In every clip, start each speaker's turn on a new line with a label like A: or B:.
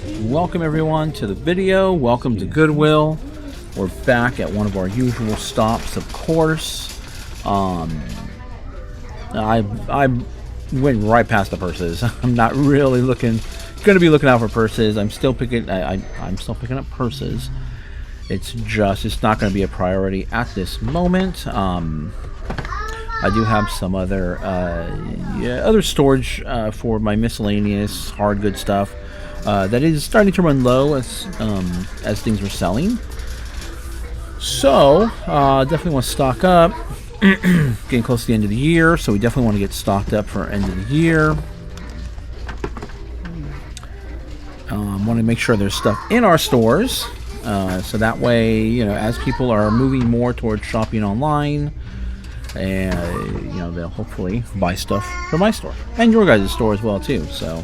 A: Welcome everyone to the video. Welcome to Goodwill. We're back at one of our usual stops, of course. I went right past the purses. I'm not really going to be looking out for purses. I'm still picking up purses. It's not going to be a priority at this moment. I do have some other storage for my miscellaneous hard good stuff that is starting to run low as things are selling. So definitely want to stock up. Getting close to the end of the year, so we definitely want to get stocked up for end of the year. Want to make sure there's stuff in our stores, so that way, you know, as people are moving more towards shopping online, and you know, they'll hopefully buy stuff from my store and your guys' store as well too. So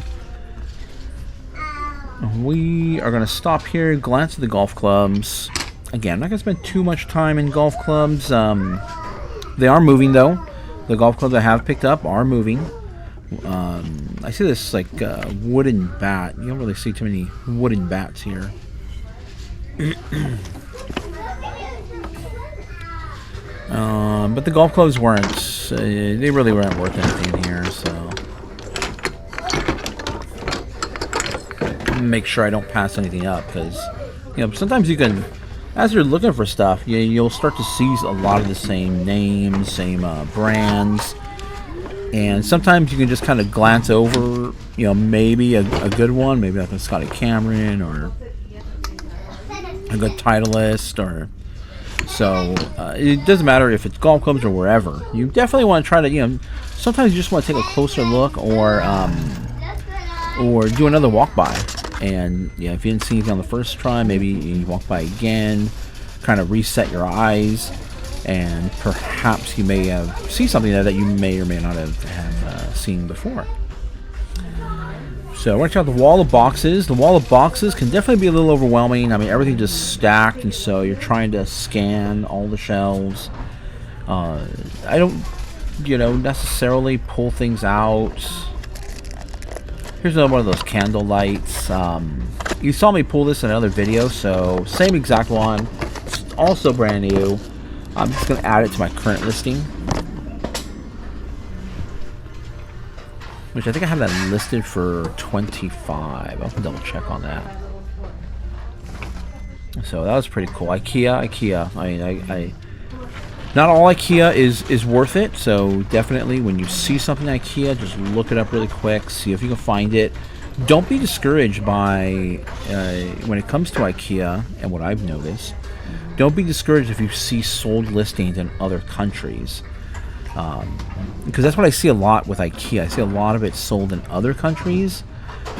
A: we are going to stop here, glance at the golf clubs. Again, I'm not going to spend too much time in golf clubs. They are moving though. The golf clubs I have picked up are moving. I see this like wooden bat. You don't really see too many wooden bats here. But the golf clubs weren't. They really weren't worth anything here. So make sure I don't pass anything up, because you know, sometimes you can, as you're looking for stuff, you'll start to see a lot of the same names, same brands, and sometimes you can just kind of glance over, you know, maybe a good one, maybe like a Scotty Cameron or a good Titleist, or so. It doesn't matter if it's golf clubs or wherever. You definitely want to try to, you know, sometimes you just want to take a closer look, or do another walk by. And yeah, if you didn't see anything on the first try, maybe you walk by again, kind of reset your eyes, and perhaps you may see something there that you may or may not have seen before. So we're going to check out the wall of boxes. The wall of boxes can definitely be a little overwhelming. I mean, everything just stacked, and so you're trying to scan all the shelves. I don't, you know, necessarily pull things out. Here's another one of those candle lights. You saw me pull this in another video, so same exact one. It's also brand new. I'm just going to add it to my current listing, which I think I have that listed for $25. I'll have to double check on that. So that was pretty cool. IKEA. I mean, not all IKEA is worth it, so definitely when you see something IKEA, just look it up really quick, see if you can find it. Don't be discouraged by when it comes to IKEA, and what I've noticed, don't be discouraged if you see sold listings in other countries, because that's what I see a lot with IKEA. I see a lot of it sold in other countries,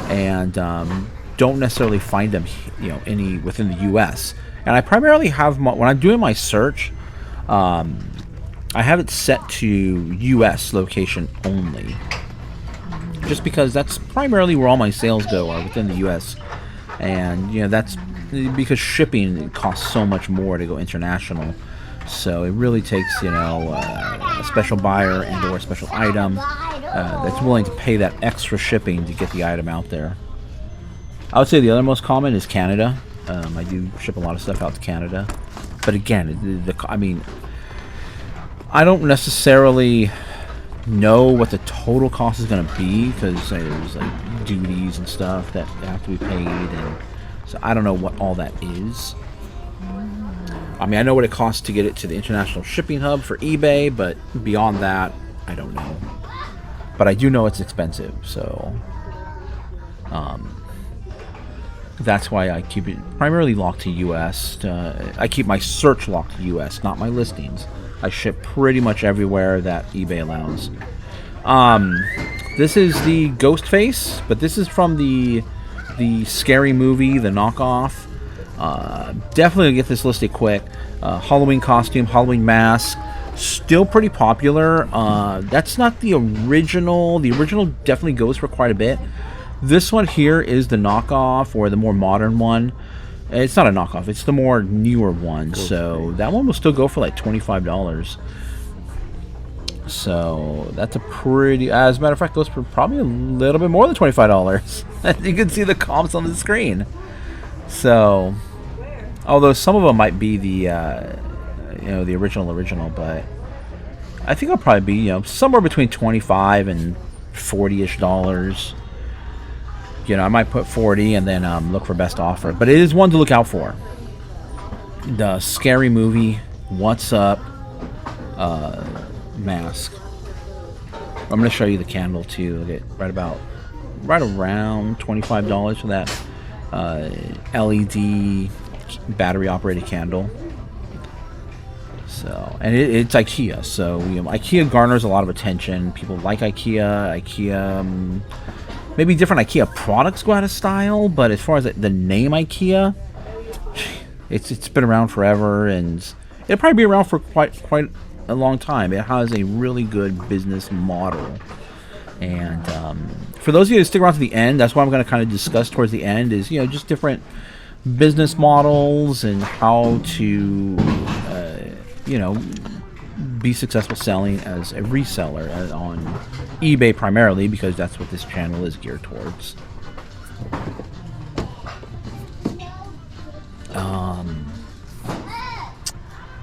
A: and don't necessarily find them, you know, any within the U.S. And I primarily have when I'm doing my search, I have it set to U.S. location only, just because that's primarily where all my sales go, are within the U.S. And you know, that's because shipping costs so much more to go international. So it really takes, you know, a special buyer and/or a special item that's willing to pay that extra shipping to get the item out there. I would say the other most common is Canada. I do ship a lot of stuff out to Canada. But again, I mean, I don't necessarily know what the total cost is going to be, because there's like duties and stuff that have to be paid, and so I don't know what all that is. I mean, I know what it costs to get it to the international shipping hub for eBay, but beyond that, I don't know. But I do know it's expensive, so that's why I keep it primarily locked to U.S. I keep my search locked to U.S., not my listings. I ship pretty much everywhere that eBay allows. This is the ghost face, but this is from the scary movie, the knockoff. Definitely get this listed quick. Halloween costume, Halloween mask, still pretty popular. That's not the original. The original definitely goes for quite a bit. This one here is the knockoff, or the more modern one. It's not a knockoff, it's the more newer one. So that one will still go for like $25. So that's a pretty, as a matter of fact, those were probably a little bit more than $25. You can see the comps on the screen. So, although some of them might be the, the original, but I think I'll probably be, somewhere between 25 and 40-ish dollars. I might put 40 and then look for best offer. But it is one to look out for. The Scary Movie, What's Up mask. I'm going to show you the candle too. Look at right around $25 for that LED battery operated candle. So, and it's IKEA. So IKEA garners a lot of attention. People like IKEA. Maybe different IKEA products go out of style, but as far as the name IKEA, it's been around forever, and it'll probably be around for quite a long time. It has a really good business model, and for those of you who stick around to the end, that's what I'm going to kind of discuss towards the end is just different business models and how to be successful selling as a reseller on eBay primarily, because that's what this channel is geared towards.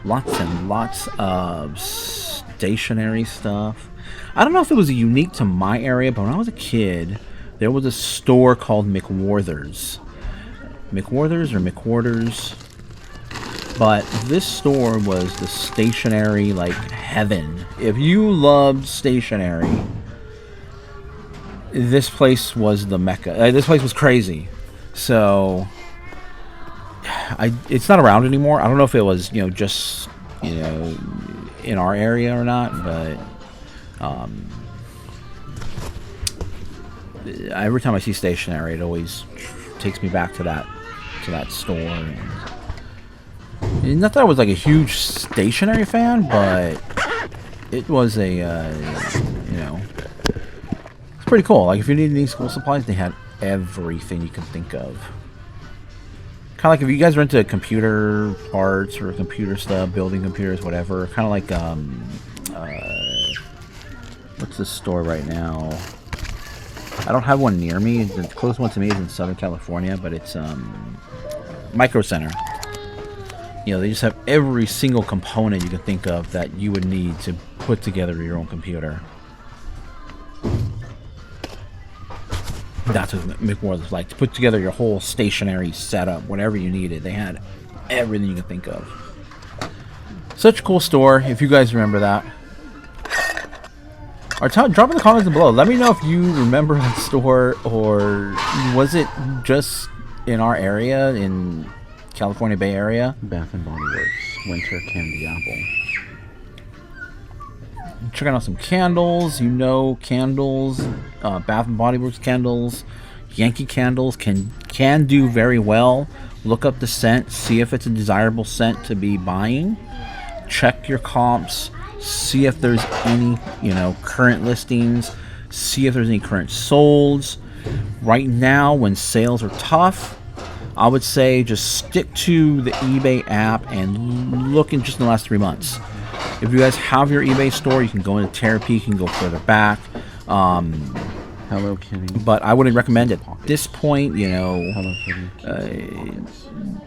A: Lots and lots of stationery stuff. I don't know if it was unique to my area, but when I was a kid, there was a store called McWarthers. McWarthers. But this store was the stationery like heaven. If you loved stationery, this place was the mecca. This place was crazy. So it's not around anymore. I don't know if it was just in our area or not, but every time I see stationery, it always takes me back to that store. And not that I was like a huge stationery fan, but it was it's pretty cool. Like if you need any school supplies, they had everything you can think of. Kind of like if you guys are into computer parts or computer stuff, building computers, whatever. Kind of like what's this store right now? I don't have one near me. The closest one to me is in Southern California, but it's Micro Center. They just have every single component you can think of that you would need to put together your own computer. That's what McWarthers like, to put together your whole stationery setup, whatever you needed. They had everything you can think of. Such a cool store, if you guys remember that. Or drop in the comments below. Let me know if you remember that store, or was it just in our area, in California Bay Area?
B: Bath and Body Works Winter Candy Apple.
A: Checking out some candles. Candles, Bath and Body Works candles, Yankee candles can do very well. Look up the scent, see if it's a desirable scent to be buying. Check your comps, see if there's any current listings, see if there's any current solds. Right now, when sales are tough, I would say just stick to the eBay app and look in just in the last 3 months. If you guys have your eBay store, you can go into Terapeak, you can go further back.
B: Hello Kitty.
A: But I wouldn't recommend it. At this point,
B: Hello Kitty.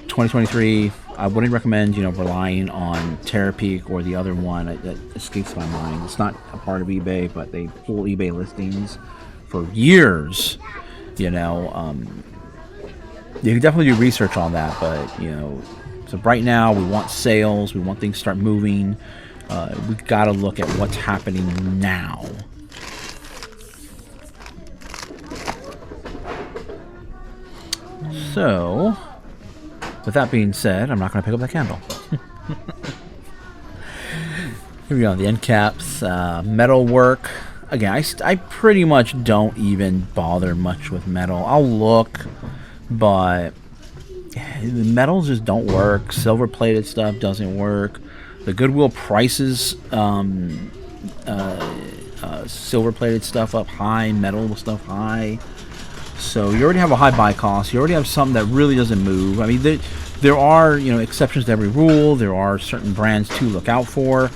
A: 2023, I wouldn't recommend, relying on Terapeak or the other one that escapes my mind. It's not a part of eBay, but they pull eBay listings for years. You can definitely do research on that, but so right now we want sales, we want things to start moving. We got to look at what's happening now. So, with that being said, I'm not going to pick up that candle. Here we go, the end caps, metal work. Again, I pretty much don't even bother much with metal. I'll look, but the metals just don't work. Silver plated stuff doesn't work. The Goodwill prices silver plated stuff up high, metal stuff high. So you already have a high buy cost. You already have something that really doesn't move. I mean, there are exceptions to every rule. There are certain brands to look out for.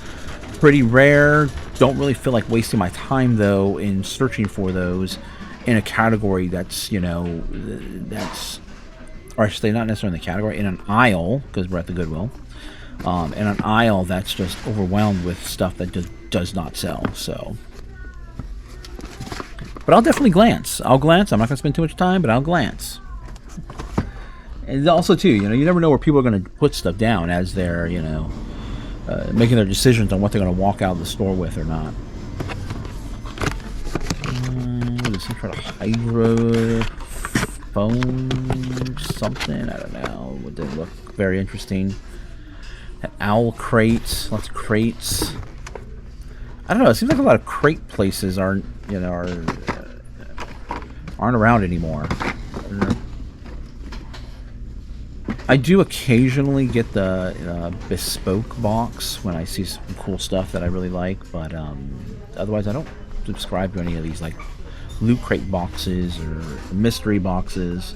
A: Pretty rare don't really feel like wasting my time though in searching for those in a category that's, you know, that's, or I should say not necessarily in the category, in an aisle, because we're at the Goodwill, in an aisle that's just overwhelmed with stuff that just does not sell. So, but I'll definitely glance. I'll glance. I'm not going to spend too much time, but I'll glance. And also, too, you know, you never know where people are going to put stuff down as they're, you know, making their decisions on what they're going to walk out of the store with or not. What is some sort of hydro phone something? I don't know. Would they look very interesting? An owl crate. Lots of crates. I don't know. It seems like a lot of crate places aren't, you know, aren't around anymore. I do occasionally get the bespoke box when I see some cool stuff that I really like, but otherwise I don't subscribe to any of these like loot crate boxes or mystery boxes.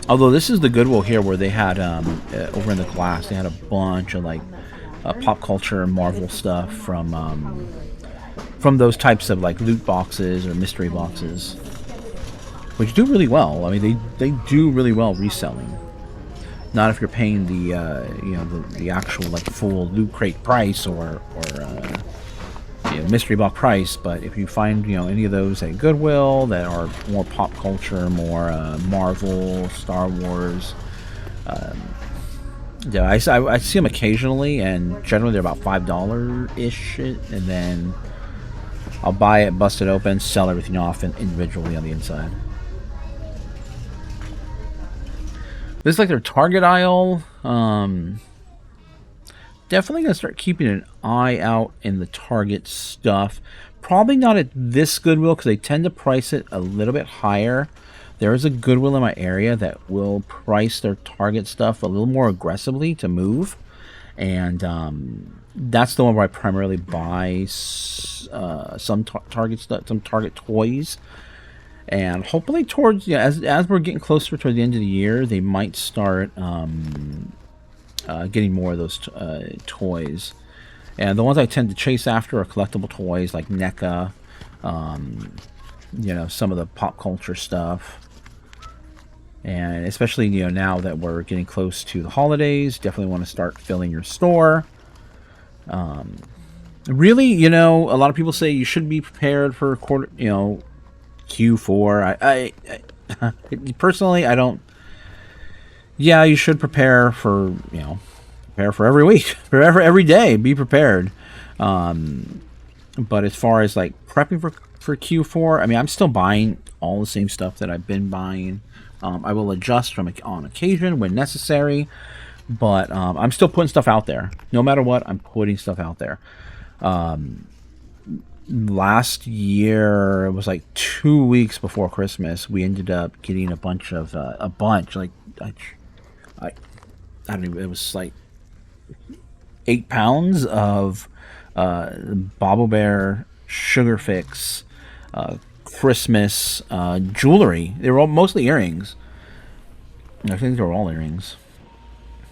A: Although this is the Goodwill here where they had over in the glass they had a bunch of like pop culture and Marvel stuff from those types of like loot boxes or mystery boxes, which do really well. I mean, they do really well reselling. Not if you're paying the you know, the actual like full loot crate price or you know, mystery box price, but if you find, you know, any of those at Goodwill that are more pop culture, more Marvel, Star Wars, yeah, I see them occasionally, and generally they're about $5-ish, and then I'll buy it, bust it open, sell everything off individually on the inside. This is like their Target aisle. Definitely gonna start keeping an eye out in the Target stuff. Probably not at this Goodwill because they tend to price it a little bit higher. There is a Goodwill in my area that will price their Target stuff a little more aggressively to move, and that's the one where I primarily buy some Target stuff, some Target toys. And hopefully towards, you know, as we're getting closer toward the end of the year, they might start getting more of those toys. And the ones I tend to chase after are collectible toys like NECA, you know, some of the pop culture stuff. And especially, you know, now that we're getting close to the holidays, definitely want to start filling your store. Really, you know, a lot of people say you should be prepared for Q4. I personally, I don't. Yeah, you should prepare for, you know, prepare for every week, prepare for every day, be prepared. But as far as like prepping for Q4, I mean, I'm still buying all the same stuff that I've been buying. I will adjust on occasion when necessary, but I'm still putting stuff out there. No matter what, I'm putting stuff out there. Last year, it was like 2 weeks before Christmas, we ended up getting a bunch, like I don't even, it was like 8 pounds of Bobble Bear Sugar Fix Christmas jewelry. They were all mostly earrings. I think they were all earrings.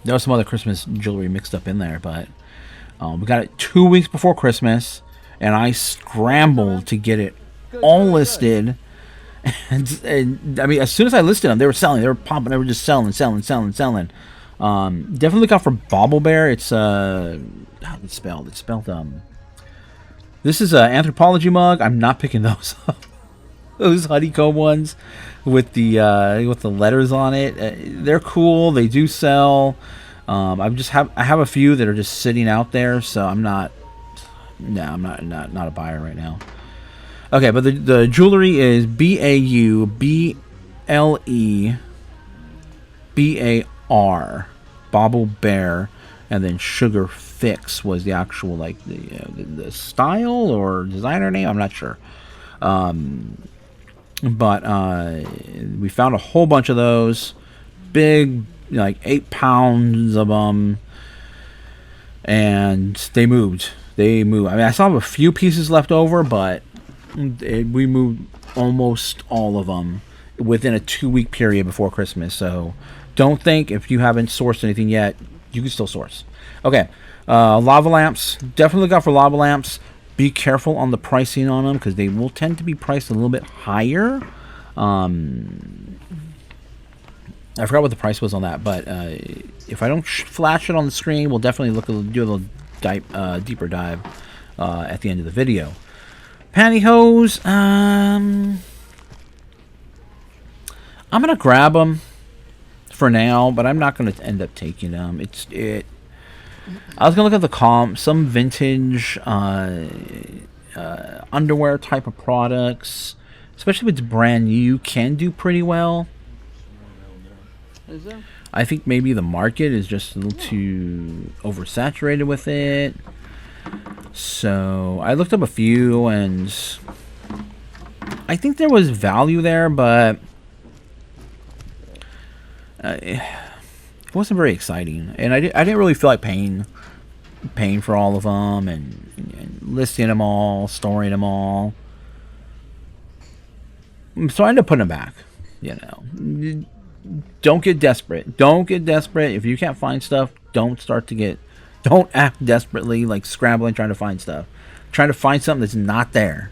A: There was some other Christmas jewelry mixed up in there, but we got it 2 weeks before Christmas, and I scrambled to get it all listed. And I mean, as soon as I listed them, they were selling. They were popping. They were just selling. Definitely look out for Bobble Bear. It's how is it spelled? It's spelled This is an Anthropologie mug. I'm not picking those up. Those honeycomb ones with the letters on it. They're cool. They do sell. I have a few that are just sitting out there, so I'm not a buyer right now. Okay, but the jewelry is BAUBLEBAR, Bobble Bear, and then Sugar Fix was the actual like the style or designer name. I'm not sure. But we found a whole bunch of those, big, like 8 pounds of them, and they moved. I mean, I still have a few pieces left over, but we moved almost all of them within a 2 week period before Christmas. So don't think if you haven't sourced anything yet, You can still source. Okay, lava lamps. Definitely look out for lava lamps. Be careful on the pricing on them because they will tend to be priced a little bit higher. I forgot what the price was on that, but if I don't flash it on the screen, we'll definitely do a little deeper dive at the end of the video. Pantyhose. I'm gonna grab them for now, but I'm not gonna end up taking them. I was gonna look at the some vintage underwear type of products, especially if it's brand new, can do pretty well. I think maybe the market is just a little too oversaturated with it. So I looked up a few, and I think there was value there, but it wasn't very exciting, and I didn't really feel like paying for all of them and listing them all, storing them all. So I ended up putting them back. You know, don't get desperate. Don't get desperate. If you can't find stuff, don't act desperately, like scrambling trying to find stuff. Trying to find something that's not there,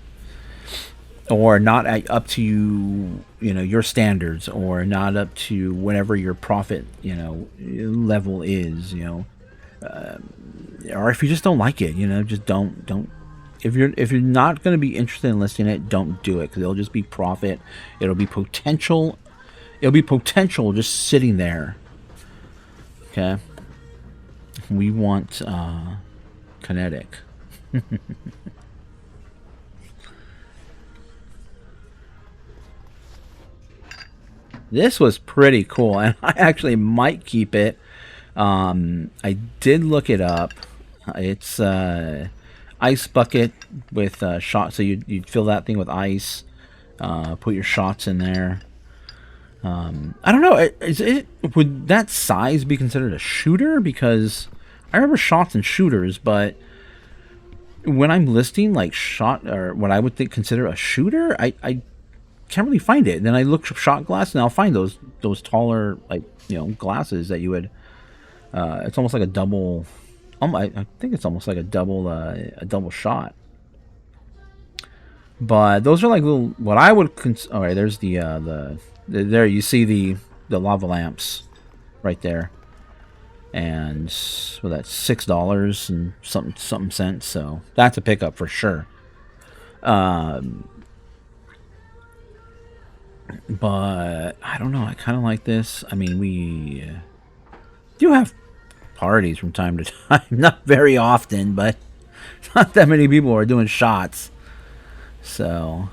A: or not up to your standards, or not up to whatever your profit level is. Or if you just don't like it, just don't. If you're not going to be interested in listing it, don't do it, because it'll just be profit. It'll be potential just sitting there. Okay. We want kinetic. This was pretty cool, and I actually might keep it. I did look it up. It's ice bucket with shots. So you'd fill that thing with ice, put your shots in there. I don't know. Would that size be considered a shooter? Because I remember shots and shooters, but when I'm listing like shot, or what I would consider a shooter, I can't really find it. Then I look up shot glass, and I'll find those taller, like, glasses that you would. It's almost like a double. I think it's almost like a double shot. But those are like little, what I would all right, there's there you see the lava lamps right there, and well, that's $6 and something cents. So that's a pickup for sure. But I don't know. I kind of like this. I mean, we do have parties from time to time. Not very often, but not that many people are doing shots. So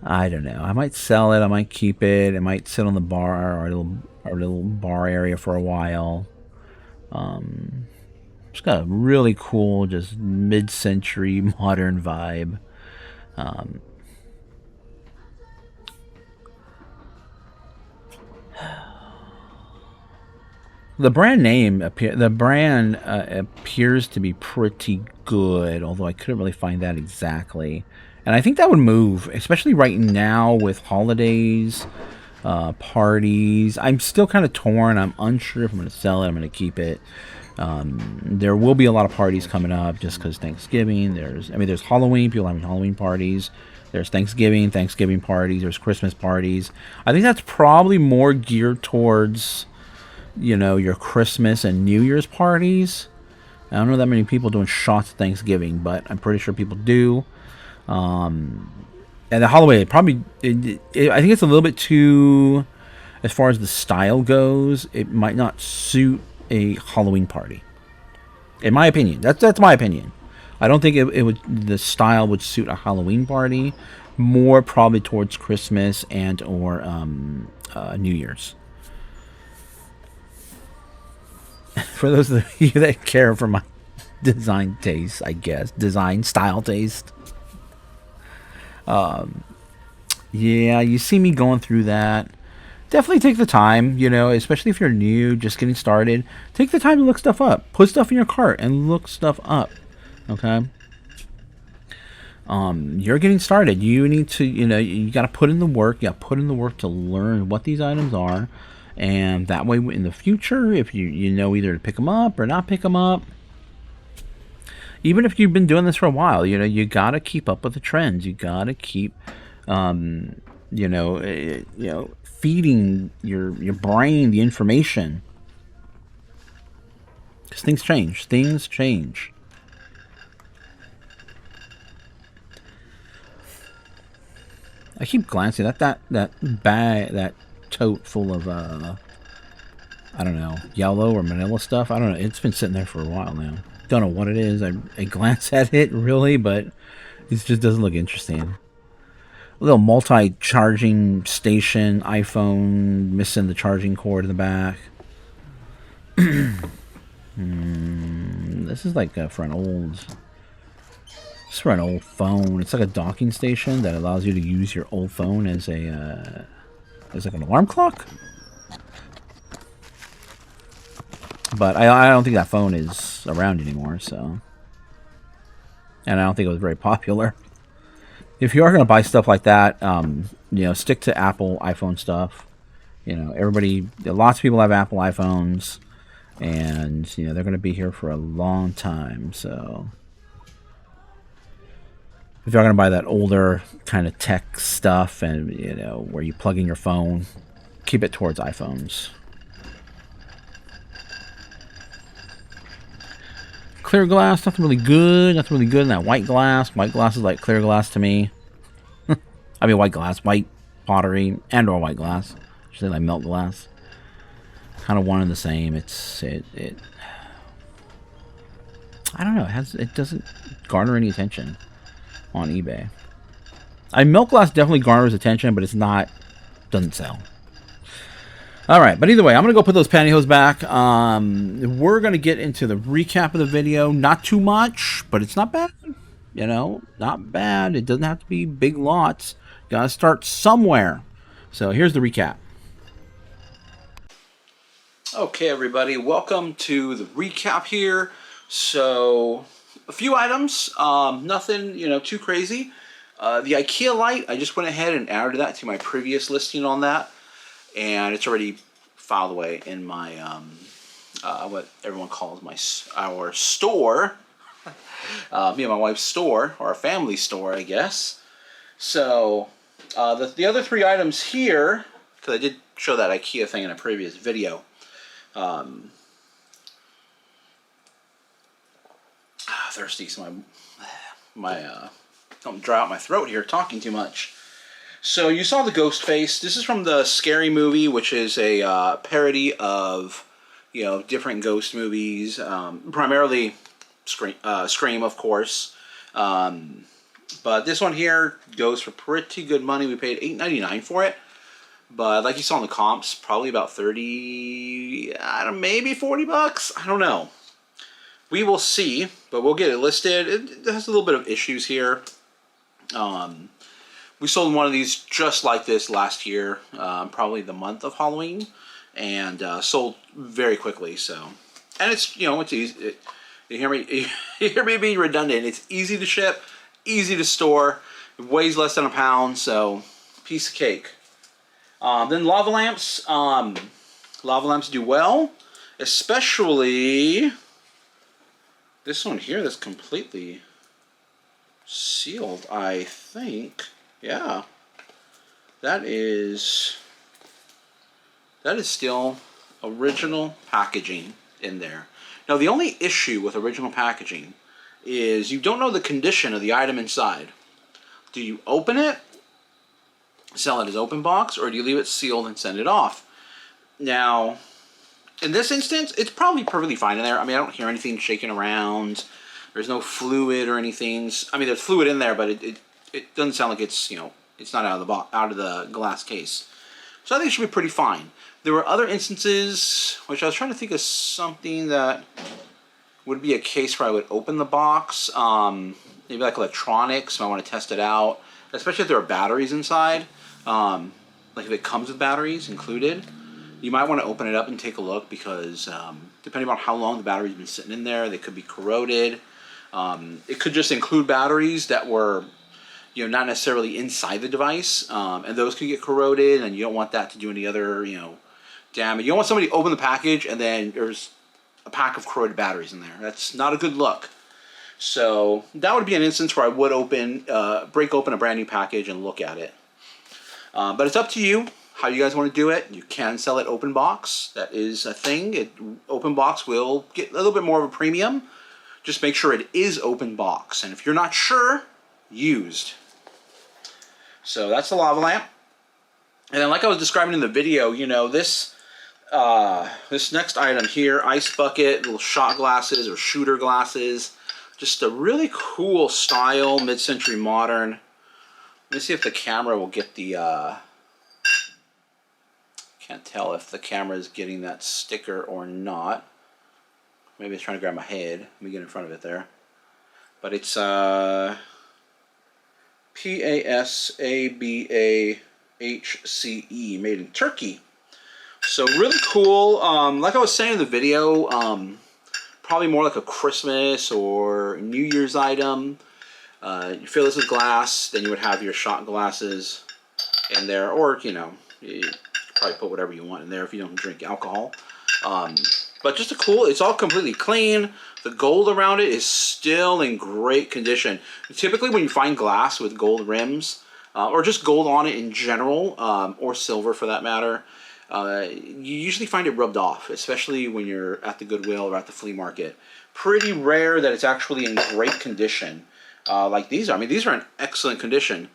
A: I don't know. I might sell it. I might keep it. It might sit on the bar, or our little bar area for a while. It's got a really cool, just mid-century modern vibe. The brand name appears to be pretty good, although I couldn't really find that exactly. And I think that would move, especially right now with holidays, parties. I'm still kind of torn. I'm unsure if I'm going to sell it. I'm going to keep it. There will be a lot of parties coming up just because Thanksgiving. There's Halloween. People having Halloween parties. There's Thanksgiving parties. There's Christmas parties. I think that's probably more geared towards, your Christmas and New Year's parties. I don't know that many people doing shots at Thanksgiving, but I'm pretty sure people do. And the Halloween, I think it's a little bit too, as far as the style goes, it might not suit a Halloween party. In my opinion, that's my opinion. I don't think the style would suit a Halloween party. More probably towards Christmas and or New Year's. For those of you that care for my design taste, I guess, design style taste. Yeah, you see me going through that. Definitely take the time, especially if you're new, just getting started. Take the time to look stuff up. Put stuff in your cart and look stuff up. Okay? you're getting started. You need to, you got to put in the work. You got to put in the work to learn what these items are, and that way, in the future, if you know either to pick them up or not pick them up, even if you've been doing this for a while, you got to keep up with the trends. You got to keep, feeding your brain the information. Because things change. Things change. I keep glancing at that bag, that tote full of I don't know, yellow or manila stuff. I don't know. It's been sitting there for a while now. Don't know what it is. I glance at it really, but it just doesn't look interesting. A little multi-charging station, iPhone, missing the charging cord in the back. This is like for an old. It's for an old phone. It's like a docking station that allows you to use your old phone as a as like an alarm clock. But I don't think that phone is around anymore. So, and I don't think it was very popular. If you are going to buy stuff like that, stick to Apple iPhone stuff. Lots of people have Apple iPhones, and they're going to be here for a long time. So. If you're going to buy that older kind of tech stuff and, where you plug in your phone, keep it towards iPhones. Clear glass, nothing really good. Nothing really good in that white glass. White glass is like clear glass to me. I mean, white glass, white pottery, and or white glass. I should say like milk glass. Kind of one and the same. I don't know. It doesn't garner any attention on eBay. Milk glass definitely garners attention, but doesn't sell. Alright, but either way, I'm going to go put those pantyhose back. We're going to get into the recap of the video. Not too much, but it's not bad. Not bad. It doesn't have to be big lots. Got to start somewhere. So here's the recap. Okay, everybody, welcome to the recap here. So, a few items, nothing, too crazy. The IKEA light, I just went ahead and added that to my previous listing on that. And it's already filed away in my, what everyone calls our store. Me and my wife's store, or our family store, I guess. So, the other three items here, because I did show that IKEA thing in a previous video. Thirsty, so don't dry out my throat here talking too much. So you saw the ghost face. This is from the Scary Movie, which is a parody of different ghost movies, primarily Scream, of course. But this one here goes for pretty good money. We paid $8.99 for it. But like you saw in the comps, probably about 30, maybe 40 bucks. I don't know. We will see, but we'll get it listed. It has a little bit of issues here. We sold one of these just like this last year, probably the month of Halloween, and sold very quickly. So, and it's it's easy. You hear me? You hear me being redundant? It's easy to ship, easy to store. It weighs less than a pound, so piece of cake. Then lava lamps. Lava lamps do well, especially this one here that's completely sealed, I think. Yeah. That is still original packaging in there. Now, the only issue with original packaging is you don't know the condition of the item inside. Do you open it, sell it as open box, or do you leave it sealed and send it off? Now, in this instance, it's probably perfectly fine in there. I mean, I don't hear anything shaking around. There's no fluid or anything. I mean, there's fluid in there, but it doesn't sound like it's, it's not out of the glass case. So I think it should be pretty fine. There were other instances, which I was trying to think of something that would be a case where I would open the box. Maybe like electronics, I want to test it out. Especially if there are batteries inside. Like if it comes with batteries included. You might want to open it up and take a look because depending on how long the battery's been sitting in there, they could be corroded. It could just include batteries that were you know, not necessarily inside the device, and those can get corroded, and you don't want that to do any other, you know, damage. You don't want somebody to open the package and then there's a pack of corroded batteries in there. That's not a good look. So that would be an instance where I would break open a brand new package and look at it. But it's up to you how you guys want to do it. You can sell it open box. That is a thing. Open box will get a little bit more of a premium. Just make sure it is open box. And if you're not sure, used. So that's the lava lamp. And then like I was describing in the video, you know, this next item here, ice bucket, little shot glasses or shooter glasses. Just a really cool style, mid-century modern. Let me see if the camera will get the... Can't tell if the camera is getting that sticker or not. Maybe it's trying to grab my head. Let me get in front of it there. But it's PASABAHCE, made in Turkey. So really cool. Like I was saying in the video, probably more like a Christmas or New Year's item. You fill this with glass, then you would have your shot glasses in there, or you know, you could probably put whatever you want in there if you don't drink alcohol. But just a cool, it's all completely clean. The gold around it is still in great condition. Typically when you find glass with gold rims, or just gold on it in general, or silver for that matter, you usually find it rubbed off, especially when you're at the Goodwill or at the flea market. Pretty rare that it's actually in great condition, like these are. I mean, these are in excellent condition,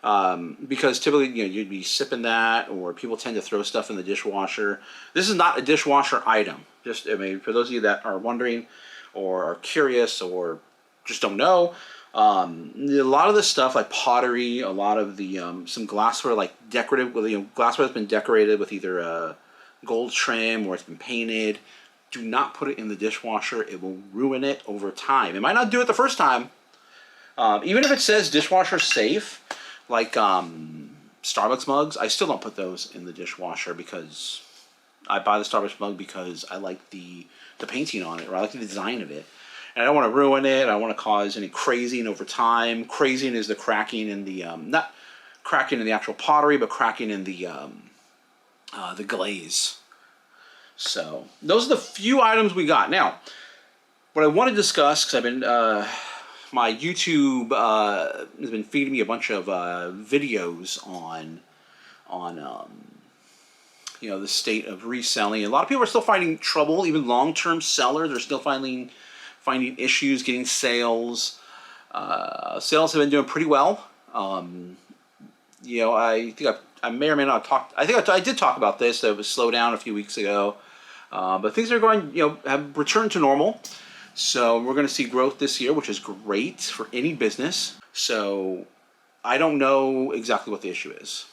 A: because typically, you know, you'd be sipping that, or people tend to throw stuff in the dishwasher. This is not a dishwasher item. Just, I mean, for those of you that are wondering, or are curious, or just don't know, a lot of the stuff like pottery, a lot of the some glassware like decorative, you know, glassware that's been decorated with either a gold trim or it's been painted. Do not put it in the dishwasher. It will ruin it over time. It might not do it the first time. Even if it says dishwasher safe, like Starbucks mugs, I still don't put those in the dishwasher because I buy the Starbucks mug because I like the painting on it, or I like the design of it. And I don't want to ruin it. I don't want to cause any crazing over time. Crazing is the cracking in the, not cracking in the actual pottery, but cracking in the glaze. So those are the few items we got. Now, what I want to discuss, because I've been, my YouTube has been feeding me a bunch of videos on you know, the state of reselling. A lot of people are still finding trouble. Even long-term sellers are still finding issues getting sales. Sales have been doing pretty well. You know, I think I may or may not have talked. I think I did talk about this. It was slowed down a few weeks ago, but things are going. You know, have returned to normal. So we're going to see growth this year, which is great for any business. So I don't know exactly what the issue is,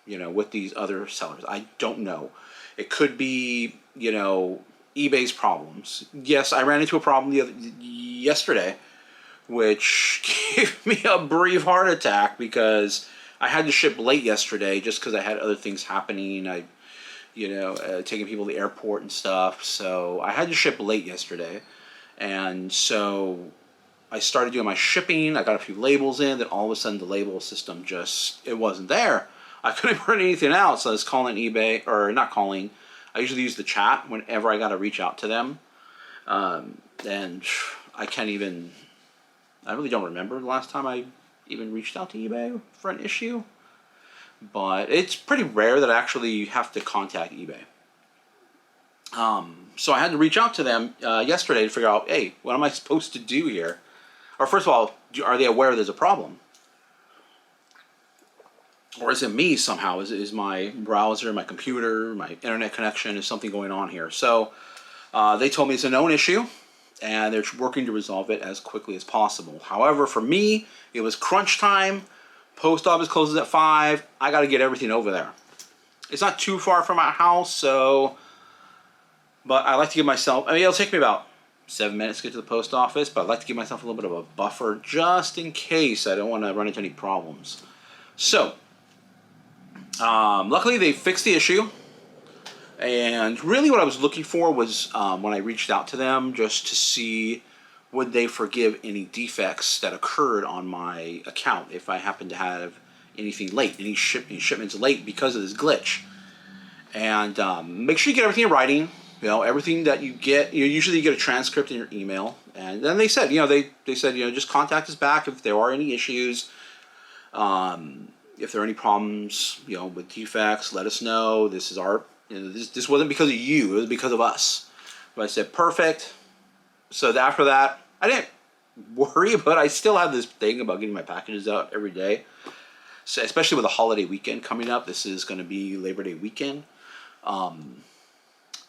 A: you know, with these other sellers. I don't know. It could be, you know, eBay's problems. Yes, I ran into a problem yesterday, which gave me a brief heart attack because I had to ship late yesterday just because I had other things happening. You know, taking people to the airport and stuff. So I had to ship late yesterday. And so I started doing my shipping. I got a few labels in. Then all of a sudden the label system it wasn't there. I couldn't print anything out. So I was calling eBay, or not calling. I usually use the chat whenever I got to reach out to them. And I really don't remember the last time I even reached out to eBay for an issue. But it's pretty rare that I actually have to contact eBay. So I had to reach out to them yesterday to figure out, hey, what am I supposed to do here? Or first of all, are they aware there's a problem? Or is it me somehow? Is my browser, my computer, my internet connection, is something going on here? So they told me it's a known issue, and they're working to resolve it as quickly as possible. However, for me, it was crunch time. Post office closes at 5. I got to get everything over there. It's not too far from my house, so... But I like to give myself... I mean, it'll take me about 7 minutes to get to the post office, but I'd like to give myself a little bit of a buffer just in case I don't want to run into any problems. So, luckily they fixed the issue. And really what I was looking for was when I reached out to them just to see would they forgive any defects that occurred on my account if I happen to have anything late, any shipments late because of this glitch. And make sure you get everything in writing. You know, everything that you get, usually you get a transcript in your email. And then they said, they said, just contact us back if there are any issues. If there are any problems, with defects, let us know. This is our, this wasn't because of you, it was because of us. But I said, perfect. So after that, I didn't worry, but I still have this thing about getting my packages out every day. So especially with the holiday weekend coming up, this is going to be Labor Day weekend.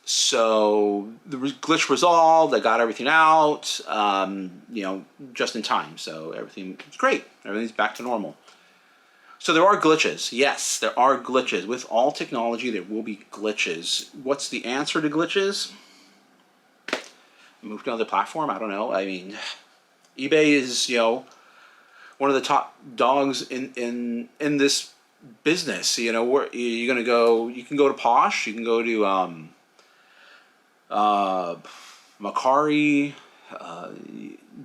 A: So the glitch resolved, I got everything out, just in time. So everything's great. Everything's back to normal. So there are glitches. Yes, there are glitches. With all technology, there will be glitches. What's the answer to glitches? Move to another platform? I don't know. I mean, eBay is, one of the top dogs in this business. Where you're gonna go. You can go to Posh. You can go to Macari,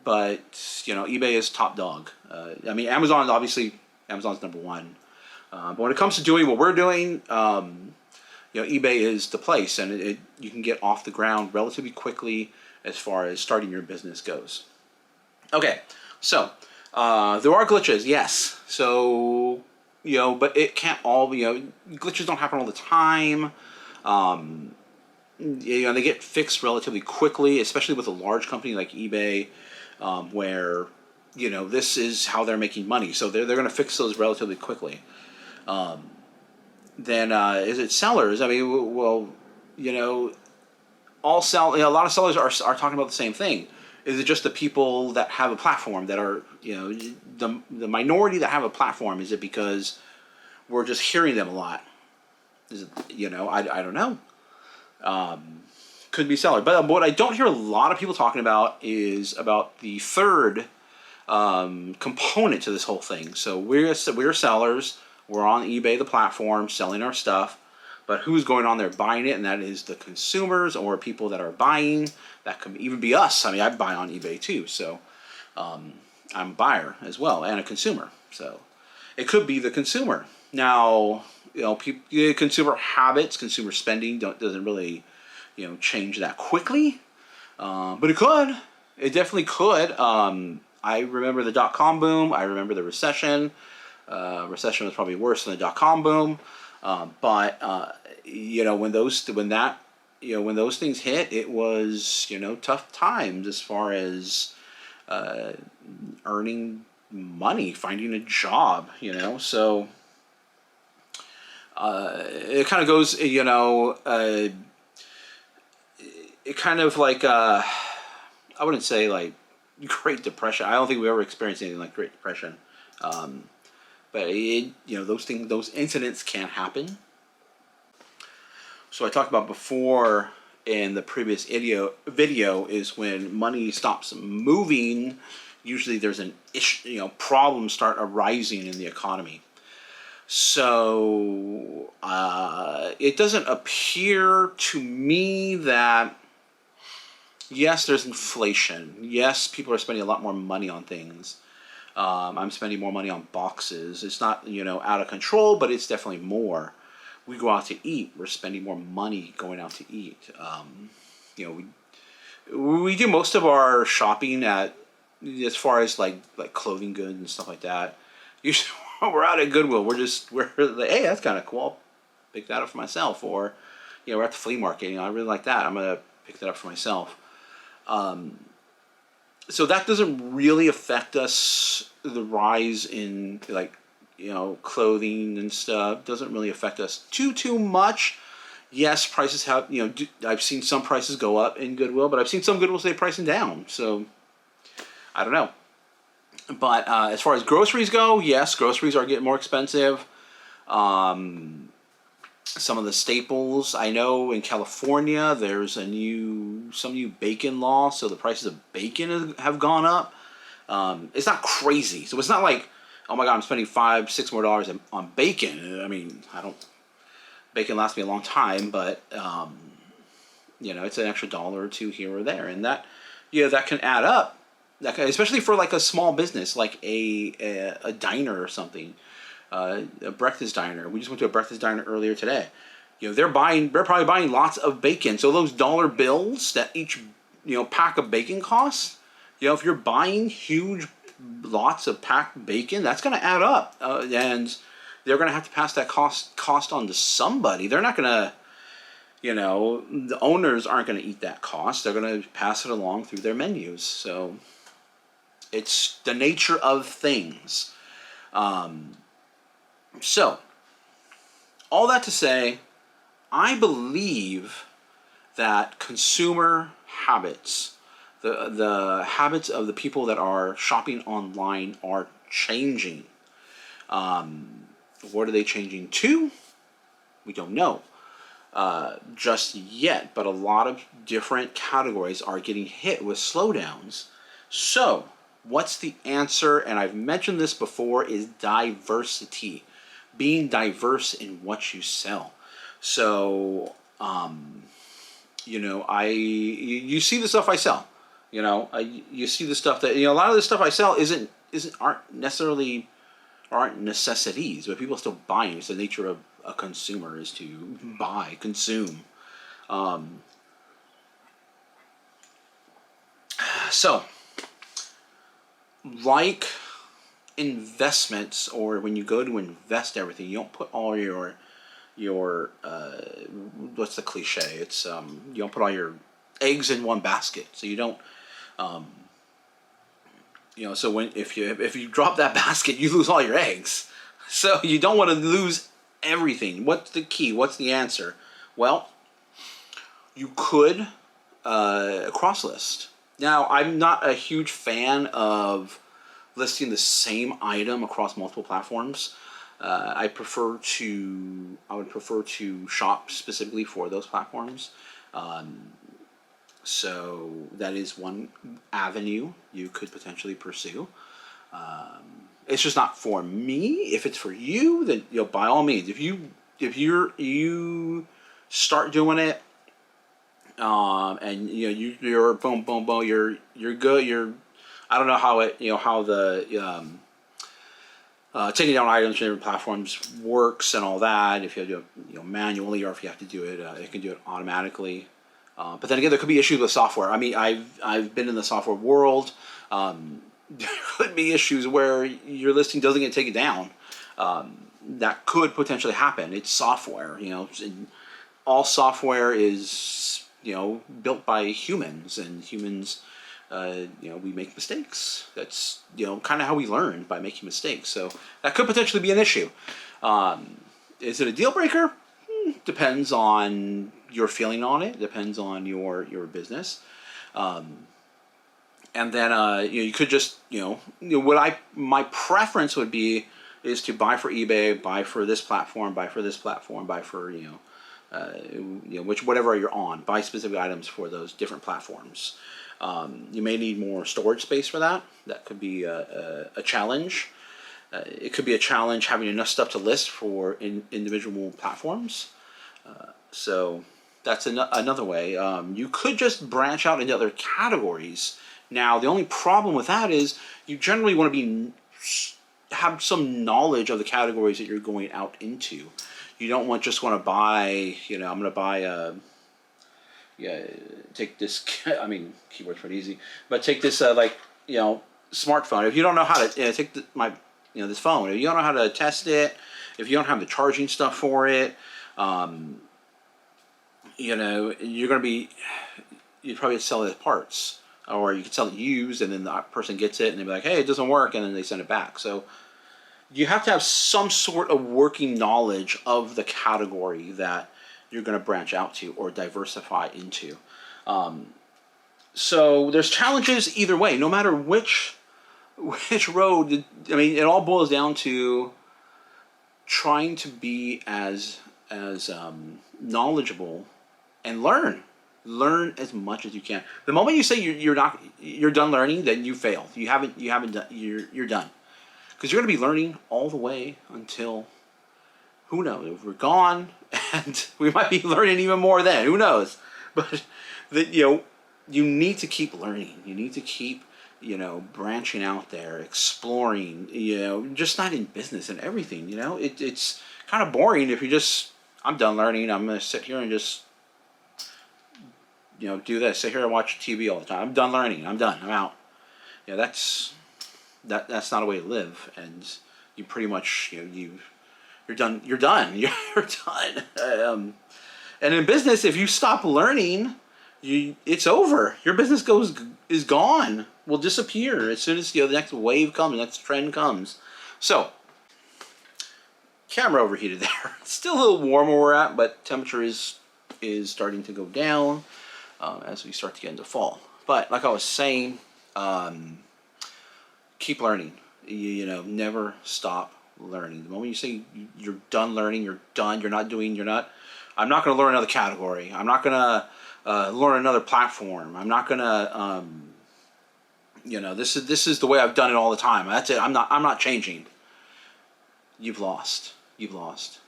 A: but eBay is top dog. I mean, Amazon's number one. But when it comes to doing what we're doing, eBay is the place, and you can get off the ground relatively quickly as far as starting your business goes. Okay, so there are glitches, yes. So but it can't all be. Glitches don't happen all the time. They get fixed relatively quickly, especially with a large company like eBay, where this is how they're making money. So they're going to fix those relatively quickly. Then is it sellers? I mean, well, a lot of sellers are talking about the same thing. Is it just the people that have a platform that are the minority that have a platform? Is it because we're just hearing them a lot? Is it I don't know. Could be seller, but what I don't hear a lot of people talking about is about the third component to this whole thing. So we're sellers. We're on eBay, the platform, selling our stuff. But who's going on there buying it? And that is the consumers or people that are buying. That could even be us. I mean, I buy on eBay too, so I'm a buyer as well and a consumer. So it could be the consumer. Now, consumer habits, consumer spending doesn't really change that quickly, but it could. It definitely could. I remember the dot-com boom. I remember the recession. Recession was probably worse than the dot-com boom. But when those things hit, it was tough times as far as earning money, finding a job. So it kind of goes. It kind of like I wouldn't say like Great Depression. I don't think we ever experienced anything like Great Depression. But those incidents can happen. So I talked about before in the previous video is when money stops moving. Usually there's an issue, problems start arising in the economy. So it doesn't appear to me that yes, there's inflation. Yes, people are spending a lot more money on things. I'm spending more money on boxes. It's not, out of control, but it's definitely more. We go out to eat. We're spending more money going out to eat. We do most of our shopping as far as like clothing goods and stuff like that. Usually we're out at Goodwill. We're like, hey, that's kind of cool. I'll pick that up for myself. Or, we're at the flea market. I really like that. I'm going to pick that up for myself. So that doesn't really affect us. The rise in clothing and stuff doesn't really affect us too much. Yes, prices have, I've seen some prices go up in Goodwill, but I've seen some Goodwill say pricing down. So I don't know. But as far as groceries go, yes, groceries are getting more expensive. Some of the staples, I know in California there's some new bacon law, so the prices of bacon have gone up. It's not crazy, so it's not like, oh my god, I'm spending $5-6 more on bacon. I mean, bacon lasts me a long time, but it's an extra $1 or $2 here or there, and that can add up. especially for like a small business, like a diner or something, a breakfast diner. We just went to a breakfast diner earlier today. They're probably buying lots of bacon. So those dollar bills that each pack of bacon costs, if you're buying huge lots of packed bacon, that's going to add up, and they're going to have to pass that cost on to somebody. They're not going to, the owners aren't going to eat that cost. They're going to pass it along through their menus. So it's the nature of things. So all that to say, I believe that consumer habits, the habits of the people that are shopping online are changing. What are they changing to? We don't know just yet, but a lot of different categories are getting hit with slowdowns. So what's the answer? And I've mentioned this before, is diversity. Being diverse in what you sell. So, you see the stuff I sell. You see the stuff that a lot of the stuff I sell aren't necessities, but people are still buying. It's the nature of a consumer, is to buy, consume. So, like investments, or when you go to invest everything, you don't put all your what's the cliche? It's you don't put all your eggs in one basket. So you don't so if you drop that basket, you lose all your eggs. So you don't want to lose everything. What's the key? What's the answer? Well, you could cross list. Now, I'm not a huge fan of listing the same item across multiple platforms. I would prefer to shop specifically for those platforms. So that is one avenue you could potentially pursue. It's just not for me. If it's for you, then by all means. If you start doing it, and you're boom boom boom, you're good. I don't know how how the taking down items from different platforms works and all that. If you have to do it manually, or if you have to do it, it can do it automatically. But then again, there could be issues with software. I mean, I've been in the software world. There could be issues where your listing doesn't get taken down. That could potentially happen. It's software, all software is built by humans, and humans. We make mistakes. That's kind of how we learn, by making mistakes. So that could potentially be an issue. Is it a deal breaker? Depends on your feeling on it. Depends on your business. And then you could just my preference would be is to buy for eBay, buy for this platform, buy for this platform, buy for whatever you're on. Buy specific items for those different platforms. You may need more storage space for that. That could be a challenge. It could be a challenge having enough stuff to list for individual platforms. So that's another way. You could just branch out into other categories. Now, the only problem with that is you generally want to have some knowledge of the categories that you're going out into. You don't want to buy, I'm going to buy take this, I mean, keyboard's pretty easy, but take this, smartphone. If you don't know how to take this phone, if you don't know how to test it, if you don't have the charging stuff for it, you're going to be, you'd probably sell it as parts, or you could sell it used, and then the person gets it and they'll be like, hey, it doesn't work, and then they send it back. So you have to have some sort of working knowledge of the category that you're going to branch out to or diversify into. So there's challenges either way, no matter which road. I mean, it all boils down to trying to be as knowledgeable and learn as much as you can. The moment you say you're done learning, then you failed. You haven't done. You're done, because you're going to be learning all the way until, who knows, if we're gone, and we might be learning even more then. Who knows? But you need to keep learning. You need to keep you know, branching out there, exploring, you know, just not in business and everything, you know. It's kind of boring if you just, I'm done learning, I'm going to sit here and just, you know, do this, sit here and watch TV all the time. I'm done learning, I'm done, I'm out. Yeah, that's not a way to live, and you pretty much, you know, you're done, you're done, you're done. And in business, if you stop learning, it's over. Your business is gone, will disappear as soon as, you know, the next wave comes, the next trend comes. So, camera overheated there. It's still a little warm where we're at, but temperature is starting to go down as we start to get into fall. But like I was saying, keep learning. You know, never stop learning. The moment you say you're done learning, you're done. You're not. I'm not going to learn another category. I'm not going to learn another platform. I'm not going to. You know, this is the way I've done it all the time. That's it. I'm not changing. You've lost. You've lost.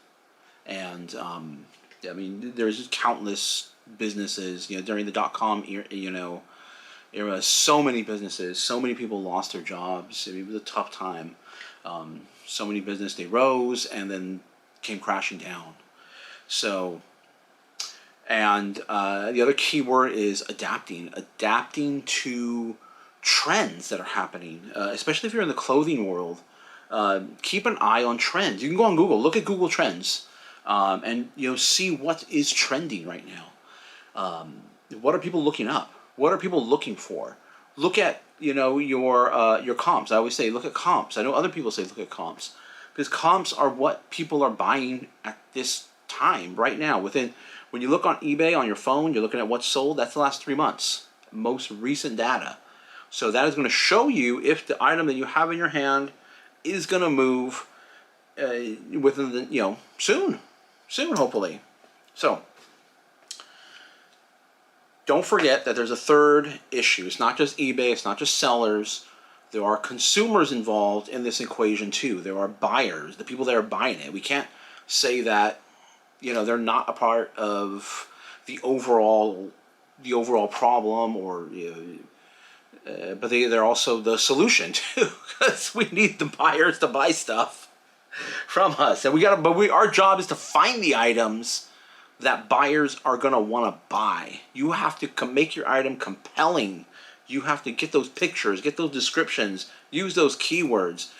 A: And I mean, there's countless businesses. You know, during the .com era, so many businesses, so many people lost their jobs. It was a tough time. So many businesses, they rose and then came crashing down. So, and the other key word is adapting to trends that are happening, especially if you're in the clothing world. Keep an eye on trends. You can go on Google, look at Google Trends, and, you know, see what is trending right now. What are people looking up? What are people looking for? Look at, you know, your comps. I always say look at comps. I know other people say look at comps, because comps are what people are buying at this time right now. When you look on eBay on your phone, you're looking at what's sold. That's the last 3 months, most recent data. So that is going to show you if the item that you have in your hand is going to move within the, you know, soon hopefully. So don't forget that there's a third issue. It's not just eBay, it's not just sellers. There are consumers involved in this equation too. There are buyers, the people that are buying it. We can't say that, you know, they're not a part of the overall problem, or, you know, but they're also the solution too, because we need the buyers to buy stuff from us, and our job is to find the items that buyers are going to want to buy. You have to make your item compelling. You have to get those pictures, get those descriptions, use those keywords.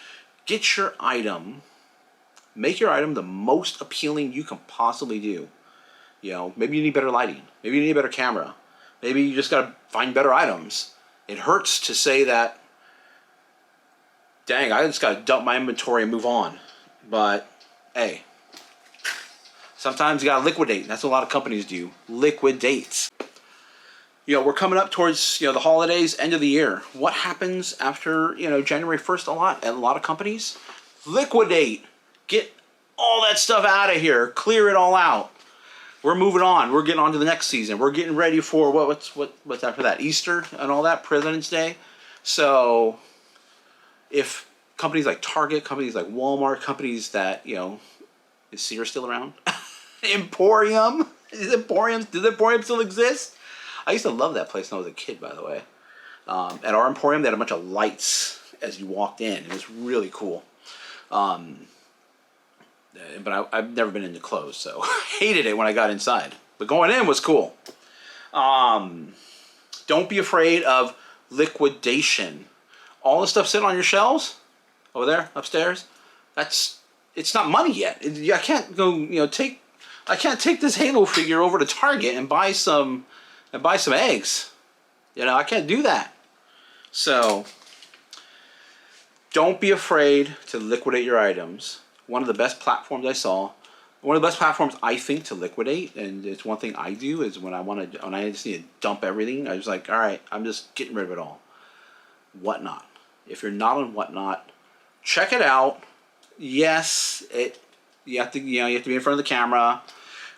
A: Get your item, make your item the most appealing you can possibly do. You know, maybe you need better lighting. Maybe you need a better camera. Maybe you just got to find better items. It hurts to say that, dang, I just got to dump my inventory and move on. But, hey, sometimes you got to liquidate. That's what a lot of companies do. Liquidate. You know, we're coming up towards, you know, the holidays, end of the year. What happens after, you know, January 1st at a lot of companies? Liquidate. Get all that stuff out of here. Clear it all out. We're moving on. We're getting on to the next season. We're getting ready for what's after that? Easter and all that, President's Day. So if companies like Target, companies like Walmart, companies that, you know, is Sears still around? Emporium? Does Emporium still exist? I used to love that place when I was a kid, by the way. At our Emporium, they had a bunch of lights as you walked in. It was really cool. But I've never been into clothes, so I hated it when I got inside. But going in was cool. Don't be afraid of liquidation. All the stuff sitting on your shelves, over there, upstairs, it's not money yet. I can't go, you know, I can't take this Halo figure over to Target and buy some eggs. You know, I can't do that. So don't be afraid to liquidate your items. One of the best platforms I think to liquidate, and it's one thing I do, is when I just need to dump everything, I was like, all right, I'm just getting rid of it all. Whatnot. If you're not on Whatnot, check it out. Yes, you have to be in front of the camera.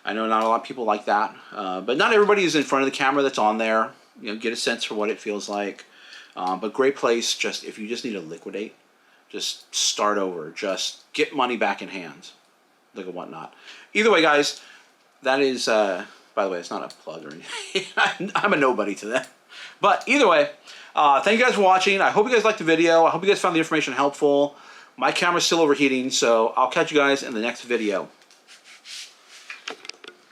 A: I know not a lot of people like that, but not everybody is in front of the camera that's on there. You know, get a sense for what it feels like. But great place. Just if you just need to liquidate, just start over. Just get money back in hand. Look at Whatnot. Either way, guys, that is
C: By the way, it's not a plug or anything. I'm a nobody to them. But either way, thank you guys for watching. I hope you guys liked the video. I hope you guys found the information helpful. My camera's still overheating, so I'll catch you guys in the next video.